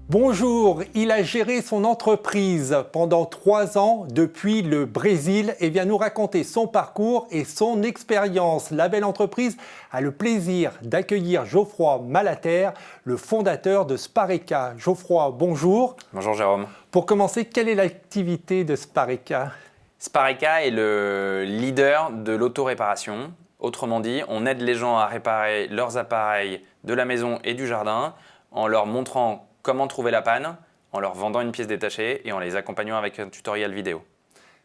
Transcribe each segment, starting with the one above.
Bonjour, il a géré son entreprise pendant 3 ans depuis le Brésil et vient nous raconter son parcours et son expérience. La belle entreprise a le plaisir d'accueillir Geoffroy Malater, le fondateur de Spareka. Geoffroy, bonjour. Bonjour Jérôme. Pour commencer, quelle est l'activité de Spareka ? Spareka est le leader de l'auto-réparation. Autrement dit, on aide les gens à réparer leurs appareils de la maison et du jardin en leur montrant comment trouver la panne, en leur vendant une pièce détachée et en les accompagnant avec un tutoriel vidéo.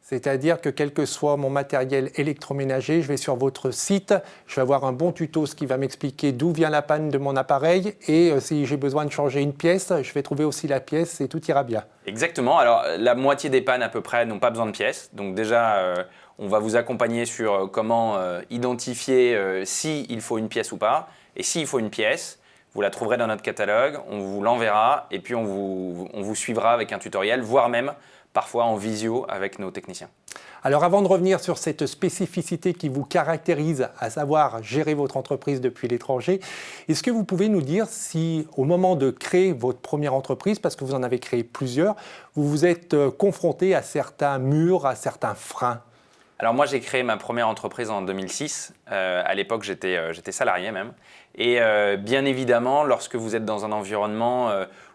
C'est-à-dire que quel que soit mon matériel électroménager, je vais sur votre site, je vais avoir un bon tuto, ce qui va m'expliquer d'où vient la panne de mon appareil et si j'ai besoin de changer une pièce, je vais trouver aussi la pièce et tout ira bien. Exactement. Alors, la moitié des pannes à peu près n'ont pas besoin de pièces. Donc déjà, on va vous accompagner sur comment identifier s'il faut une pièce ou pas. Et s'il faut une pièce, vous la trouverez dans notre catalogue, on vous l'enverra et puis on vous suivra avec un tutoriel, voire même parfois en visio avec nos techniciens. Alors avant de revenir sur cette spécificité qui vous caractérise, à savoir gérer votre entreprise depuis l'étranger, est-ce que vous pouvez nous dire si au moment de créer votre première entreprise, parce que vous en avez créé plusieurs, vous vous êtes confronté à certains murs, à certains freins ? Alors moi j'ai créé ma première entreprise en 2006, à l'époque j'étais salarié même. Et bien évidemment, lorsque vous êtes dans un environnement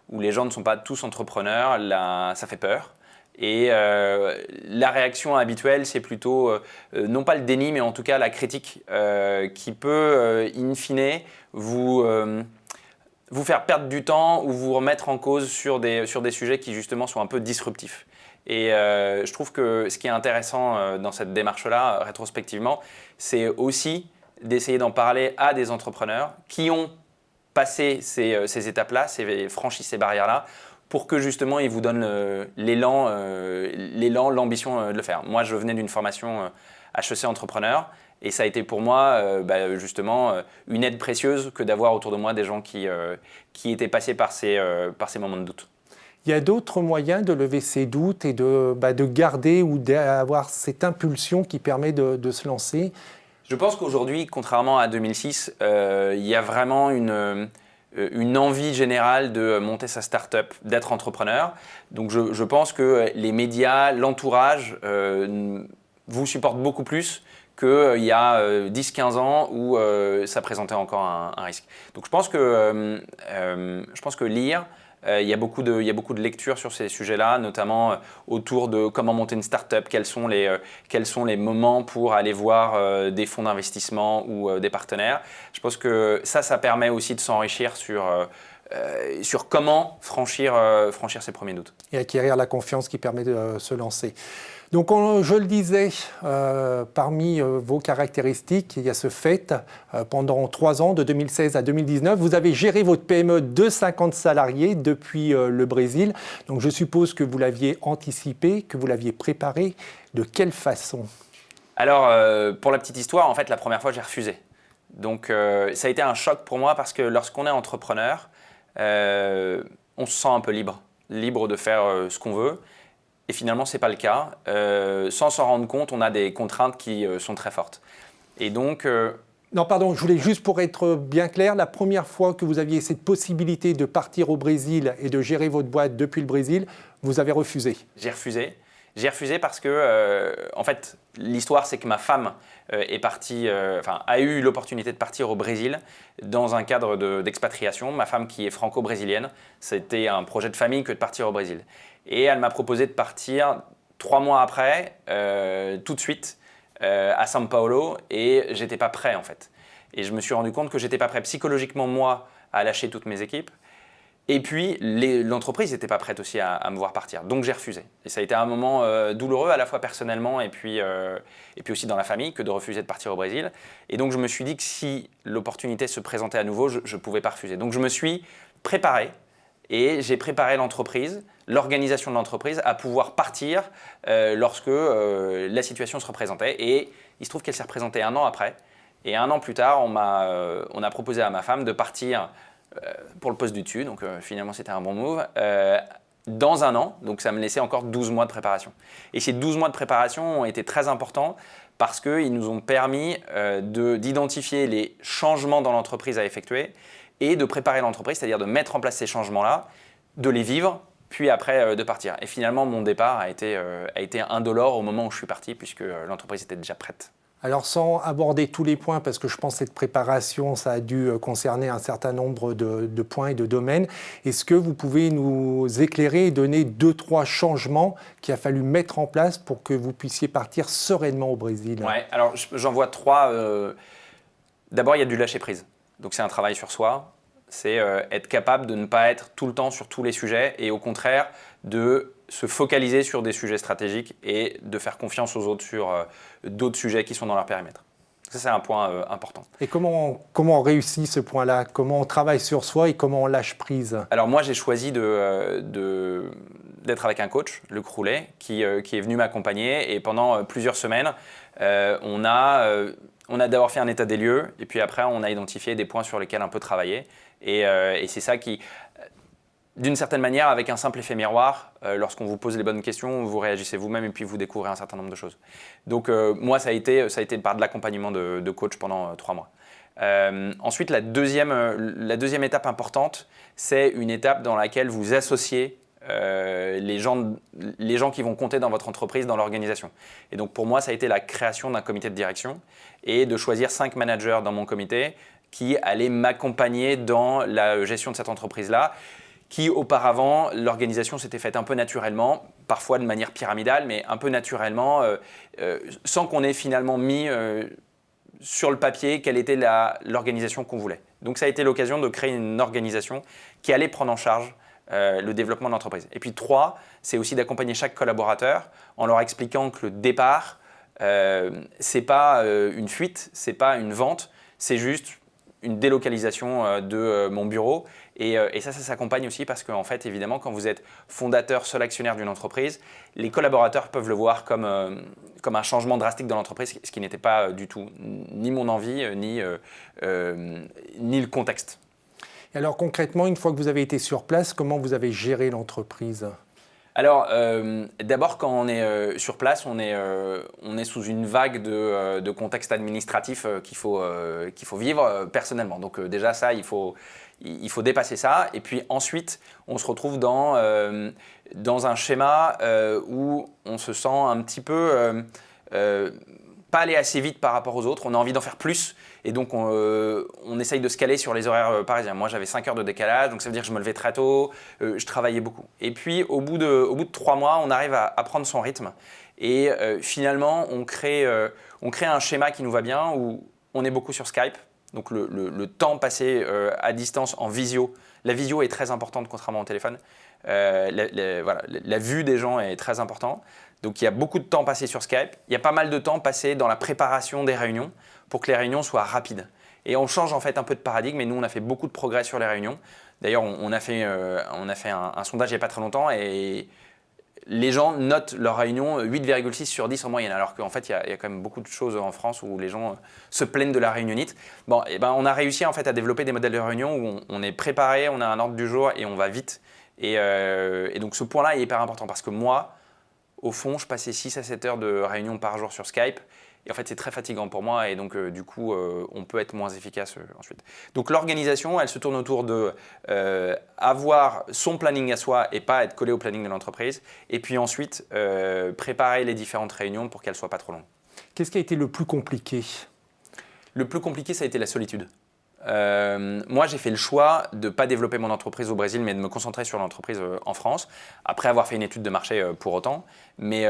où les gens ne sont pas tous entrepreneurs, là, ça fait peur. Et la réaction habituelle, c'est plutôt, non pas le déni, mais en tout cas la critique qui peut, in fine, vous faire perdre du temps ou vous remettre en cause sur des sujets qui justement sont un peu disruptifs. Et je trouve que ce qui est intéressant dans cette démarche-là, rétrospectivement, c'est aussi d'essayer d'en parler à des entrepreneurs qui ont passé ces étapes-là, franchi ces barrières-là, pour que justement ils vous donnent l'élan, l'ambition de le faire. Moi, je venais d'une formation HEC entrepreneur et ça a été pour moi justement une aide précieuse que d'avoir autour de moi des gens qui étaient passés par ces moments de doute. Il y a d'autres moyens de lever ces doutes et de garder ou d'avoir cette impulsion qui permet de se lancer. Je pense qu'aujourd'hui, contrairement à 2006, il y a vraiment une envie générale de monter sa start-up, d'être entrepreneur. Donc je pense que les médias, l'entourage vous supportent beaucoup plus qu'il y a 10-15 ans où ça présentait encore un risque. Donc je pense que lire, il y a beaucoup de lectures sur ces sujets-là, notamment autour de comment monter une start-up, quels sont les moments pour aller voir des fonds d'investissement ou des partenaires. Je pense que ça permet aussi de s'enrichir sur comment franchir ses premiers doutes. Et acquérir la confiance qui permet de se lancer. Donc, je le disais, parmi vos caractéristiques, il y a ce fait, pendant 3 ans, de 2016 à 2019, vous avez géré votre PME de 50 salariés depuis le Brésil. Donc, je suppose que vous l'aviez anticipé, que vous l'aviez préparé. De quelle façon ? Alors, pour la petite histoire, en fait, la première fois, j'ai refusé. Donc, ça a été un choc pour moi parce que lorsqu'on est entrepreneur, on se sent un peu libre de faire ce qu'on veut. Et finalement, ce n'est pas le cas. Sans s'en rendre compte, on a des contraintes qui sont très fortes. Et donc… Non, pardon, je voulais juste pour être bien clair, la première fois que vous aviez cette possibilité de partir au Brésil et de gérer votre boîte depuis le Brésil, vous avez refusé. J'ai refusé. J'ai refusé parce que, en fait, l'histoire, c'est que ma femme a eu l'opportunité de partir au Brésil dans un cadre d'expatriation. Ma femme qui est franco-brésilienne, c'était un projet de famille que de partir au Brésil. Et elle m'a proposé de partir 3 mois après, tout de suite, à São Paulo, et j'étais pas prêt en fait. Et je me suis rendu compte que j'étais pas prêt psychologiquement, moi, à lâcher toutes mes équipes. Et puis, l'entreprise n'était pas prête aussi à me voir partir. Donc, j'ai refusé. Et ça a été un moment douloureux, à la fois personnellement et puis aussi dans la famille, que de refuser de partir au Brésil. Et donc, je me suis dit que si l'opportunité se présentait à nouveau, je ne pouvais pas refuser. Donc, je me suis préparé et j'ai préparé l'entreprise, l'organisation de l'entreprise à pouvoir partir lorsque la situation se représentait. Et il se trouve qu'elle s'est représentée 1 an après. Et 1 an plus tard, on a proposé à ma femme de partir pour le poste du dessus, donc finalement c'était un bon move, dans un an, donc ça me laissait encore 12 mois de préparation. Et ces 12 mois de préparation ont été très importants parce qu'ils nous ont permis d'identifier les changements dans l'entreprise à effectuer et de préparer l'entreprise, c'est-à-dire de mettre en place ces changements-là, de les vivre, puis après de partir. Et finalement, mon départ a été indolore au moment où je suis parti puisque l'entreprise était déjà prête. Alors sans aborder tous les points, parce que je pense que cette préparation, ça a dû concerner un certain nombre de points et de domaines, est-ce que vous pouvez nous éclairer et donner 2-3 changements qu'il a fallu mettre en place pour que vous puissiez partir sereinement au Brésil? Ouais, alors j'en vois 3. D'abord, il y a du lâcher-prise. Donc c'est un travail sur soi. C'est être capable de ne pas être tout le temps sur tous les sujets et au contraire de se focaliser sur des sujets stratégiques et de faire confiance aux autres sur d'autres sujets qui sont dans leur périmètre. Ça, c'est un point important. Et comment on réussit ce point-là? Comment on travaille sur soi et comment on lâche prise? Alors moi, j'ai choisi d'être avec un coach, Luc Roulet, qui est venu m'accompagner et pendant plusieurs semaines, on a d'abord fait un état des lieux et puis après, on a identifié des points sur lesquels on peut travailler. Et c'est ça qui, d'une certaine manière, avec un simple effet miroir, lorsqu'on vous pose les bonnes questions, vous réagissez vous-même et puis vous découvrez un certain nombre de choses. Donc moi, ça a été par de l'accompagnement de coach pendant 3 mois. Ensuite, la deuxième étape importante, c'est une étape dans laquelle vous associez les gens qui vont compter dans votre entreprise, dans l'organisation. Et donc pour moi, ça a été la création d'un comité de direction et de choisir 5 managers dans mon comité qui allaient m'accompagner dans la gestion de cette entreprise-là, qui auparavant, l'organisation s'était faite un peu naturellement, parfois de manière pyramidale, mais un peu naturellement, sans qu'on ait finalement mis sur le papier quelle était l'organisation qu'on voulait. Donc ça a été l'occasion de créer une organisation qui allait prendre en charge le développement de l'entreprise. Et puis 3, c'est aussi d'accompagner chaque collaborateur en leur expliquant que le départ, c'est pas une fuite, c'est pas une vente, c'est juste une délocalisation de mon bureau. Et ça s'accompagne aussi parce qu'en fait, évidemment, quand vous êtes fondateur, seul actionnaire d'une entreprise, les collaborateurs peuvent le voir comme un changement drastique dans l'entreprise, ce qui n'était pas du tout ni mon envie, ni le contexte. Et alors concrètement, une fois que vous avez été sur place, comment vous avez géré l'entreprise? Alors, d'abord, quand on est sur place, on est sous une vague de contexte administratif qu'il faut vivre personnellement. Donc déjà, ça, il faut dépasser ça. Et puis ensuite, on se retrouve dans un schéma où on se sent un petit peu pas aller assez vite par rapport aux autres. On a envie d'en faire plus. Et donc, on essaye de se caler sur les horaires parisiens. Moi, j'avais 5 heures de décalage, donc ça veut dire que je me levais très tôt, je travaillais beaucoup. Et puis, au bout de 3 mois, on arrive à prendre son rythme. Et finalement, on crée un schéma qui nous va bien, où on est beaucoup sur Skype. Donc, le temps passé à distance en visio. La visio est très importante, contrairement au téléphone. La vue des gens est très importante. Donc, il y a beaucoup de temps passé sur Skype. Il y a pas mal de temps passé dans la préparation des réunions pour que les réunions soient rapides. Et on change en fait un peu de paradigme et nous, on a fait beaucoup de progrès sur les réunions. D'ailleurs, on a fait un sondage il n'y a pas très longtemps et les gens notent leurs réunions 8,6 sur 10 en moyenne, alors qu'en fait, il y a quand même beaucoup de choses en France où les gens se plaignent de la réunionnite. Bon, et ben, on a réussi en fait à développer des modèles de réunion où on est préparé, on a un ordre du jour et on va vite. Et donc, ce point-là est hyper important parce que moi, au fond, je passais 6 à 7 heures de réunion par jour sur Skype. Et en fait, c'est très fatigant pour moi et donc du coup, on peut être moins efficace ensuite. Donc l'organisation, elle se tourne autour de avoir son planning à soi et pas être collé au planning de l'entreprise. Et puis ensuite, préparer les différentes réunions pour qu'elles ne soient pas trop longues. Qu'est-ce qui a été le plus compliqué? Le plus compliqué, ça a été la solitude. Moi, j'ai fait le choix de ne pas développer mon entreprise au Brésil, mais de me concentrer sur l'entreprise en France, après avoir fait une étude de marché pour autant. Mais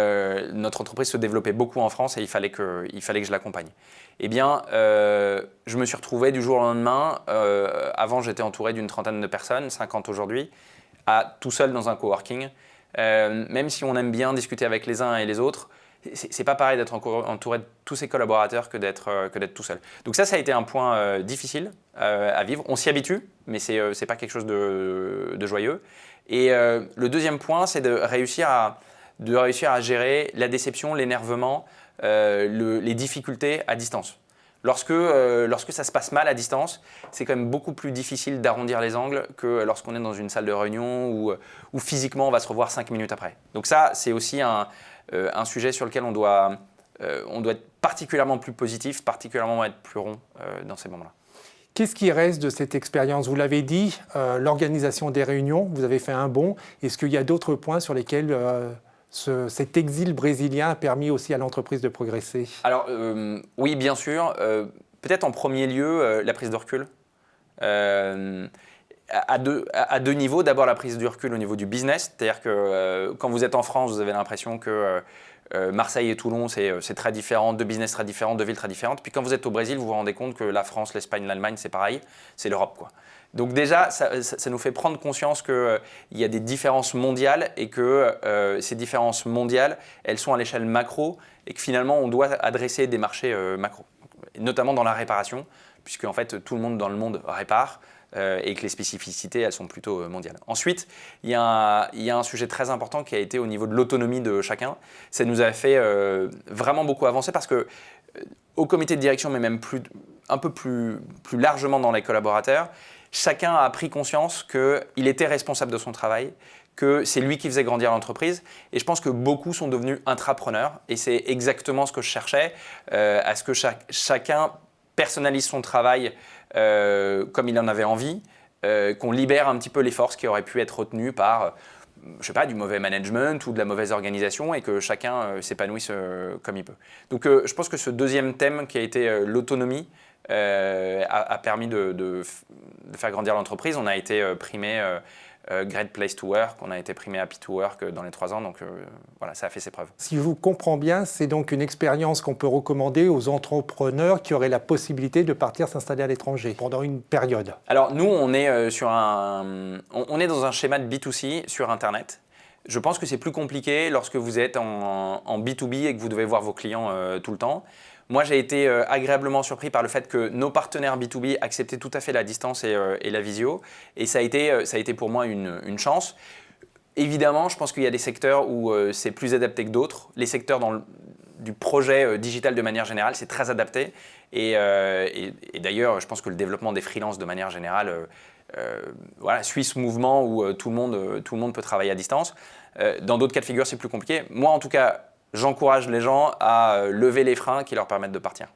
notre entreprise se développait beaucoup en France et il fallait que je l'accompagne. Eh bien, je me suis retrouvé du jour au lendemain, avant j'étais entouré d'une 30aine de personnes, 50 aujourd'hui, tout seul dans un coworking. Même si on aime bien discuter avec les uns et les autres, c'est pas pareil d'être entouré de tous ses collaborateurs que d'être tout seul. Donc ça a été un point difficile à vivre. On s'y habitue, mais c'est pas quelque chose de joyeux. Et le deuxième point, c'est de réussir à gérer la déception, l'énervement, les difficultés à distance. Lorsque ça se passe mal à distance, c'est quand même beaucoup plus difficile d'arrondir les angles que lorsqu'on est dans une salle de réunion où physiquement on va se revoir 5 minutes après. Donc ça, c'est aussi un sujet sur lequel on doit être particulièrement plus positif, particulièrement être plus rond dans ces moments-là. Qu'est-ce qui reste de cette expérience? Vous l'avez dit, l'organisation des réunions, vous avez fait un bond. Est-ce qu'il y a d'autres points sur lesquels cet exil brésilien a permis aussi à l'entreprise de progresser? Alors oui, bien sûr. Peut-être en premier lieu, la prise de recul. À deux niveaux. D'abord, la prise de recul au niveau du business. C'est-à-dire que quand vous êtes en France, vous avez l'impression que Marseille et Toulon, c'est très différent, deux business très différents, deux villes très différentes. Puis quand vous êtes au Brésil, vous vous rendez compte que la France, l'Espagne, l'Allemagne, c'est pareil, c'est l'Europe, quoi. Donc déjà, ça nous fait prendre conscience qu'il y a des différences mondiales et que ces différences mondiales, elles sont à l'échelle macro et que finalement, on doit adresser des marchés macro, notamment dans la réparation, puisque en fait, tout le monde dans le monde répare. Et que les spécificités, elles sont plutôt mondiales. Ensuite, il y a un sujet très important qui a été au niveau de l'autonomie de chacun. Ça nous a fait vraiment beaucoup avancer parce que au comité de direction, mais même un peu plus largement dans les collaborateurs, chacun a pris conscience qu'il était responsable de son travail, que c'est lui qui faisait grandir l'entreprise. Et je pense que beaucoup sont devenus intrapreneurs. Et c'est exactement ce que je cherchais, à ce que chacun personnalise son travail comme il en avait envie, qu'on libère un petit peu les forces qui auraient pu être retenues par, je sais pas, du mauvais management ou de la mauvaise organisation et que chacun s'épanouisse comme il peut. Donc je pense que ce deuxième thème qui a été l'autonomie a permis de faire grandir l'entreprise. On a été primé Great Place to Work, on a été primé Happy to Work dans les 3 ans, donc voilà, ça a fait ses preuves. Si je vous comprends bien, c'est donc une expérience qu'on peut recommander aux entrepreneurs qui auraient la possibilité de partir s'installer à l'étranger pendant une période. Alors nous, on est on est dans un schéma de B2C sur Internet. Je pense que c'est plus compliqué lorsque vous êtes en B2B et que vous devez voir vos clients tout le temps. Moi, j'ai été agréablement surpris par le fait que nos partenaires B2B acceptaient tout à fait la distance et la visio. Et ça a été pour moi une chance. Évidemment, je pense qu'il y a des secteurs où c'est plus adapté que d'autres. Les secteurs du projet digital de manière générale, c'est très adapté. Et d'ailleurs, je pense que le développement des freelances de manière générale suit ce mouvement où tout le monde peut travailler à distance. Dans d'autres cas de figure, c'est plus compliqué. Moi, en tout cas, j'encourage les gens à lever les freins qui leur permettent de partir.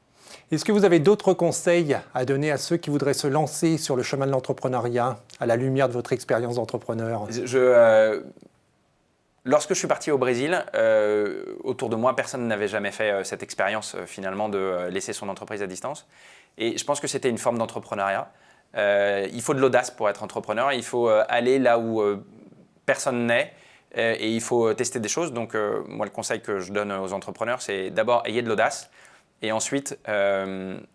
Est-ce que vous avez d'autres conseils à donner à ceux qui voudraient se lancer sur le chemin de l'entrepreneuriat à la lumière de votre expérience d'entrepreneur? Lorsque je suis parti au Brésil, autour de moi, personne n'avait jamais fait cette expérience finalement de laisser son entreprise à distance. Et je pense que c'était une forme d'entrepreneuriat. Il faut de l'audace pour être entrepreneur. Il faut aller là où personne n'est. Et il faut tester des choses. Donc, moi, le conseil que je donne aux entrepreneurs, c'est d'abord ayez de l'audace. Et ensuite,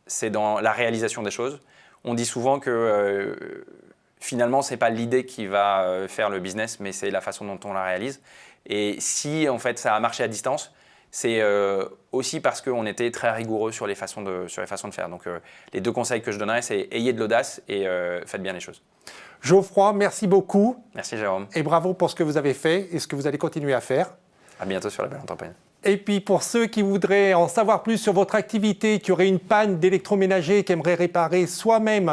c'est dans la réalisation des choses. On dit souvent que finalement, ce n'est pas l'idée qui va faire le business, mais c'est la façon dont on la réalise. Et si, en fait, ça a marché à distance, c'est aussi parce qu'on était très rigoureux sur les façons de faire. Donc, les 2 conseils que je donnerais, c'est ayez de l'audace et faites bien les choses. Geoffroy, merci beaucoup. Merci Jérôme. Et bravo pour ce que vous avez fait et ce que vous allez continuer à faire. À bientôt sur La Belle Entreprise. Et puis pour ceux qui voudraient en savoir plus sur votre activité, qui auraient une panne d'électroménager, qui aimeraient réparer soi-même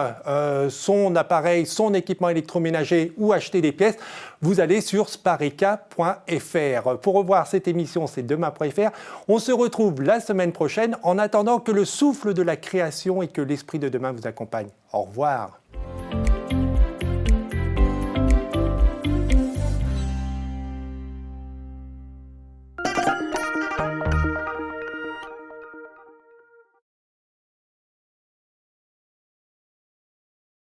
son appareil, son équipement électroménager ou acheter des pièces, vous allez sur spareka.fr. Pour revoir cette émission, c'est demain.fr. On se retrouve la semaine prochaine en attendant que le souffle de la création et que l'esprit de demain vous accompagne. Au revoir.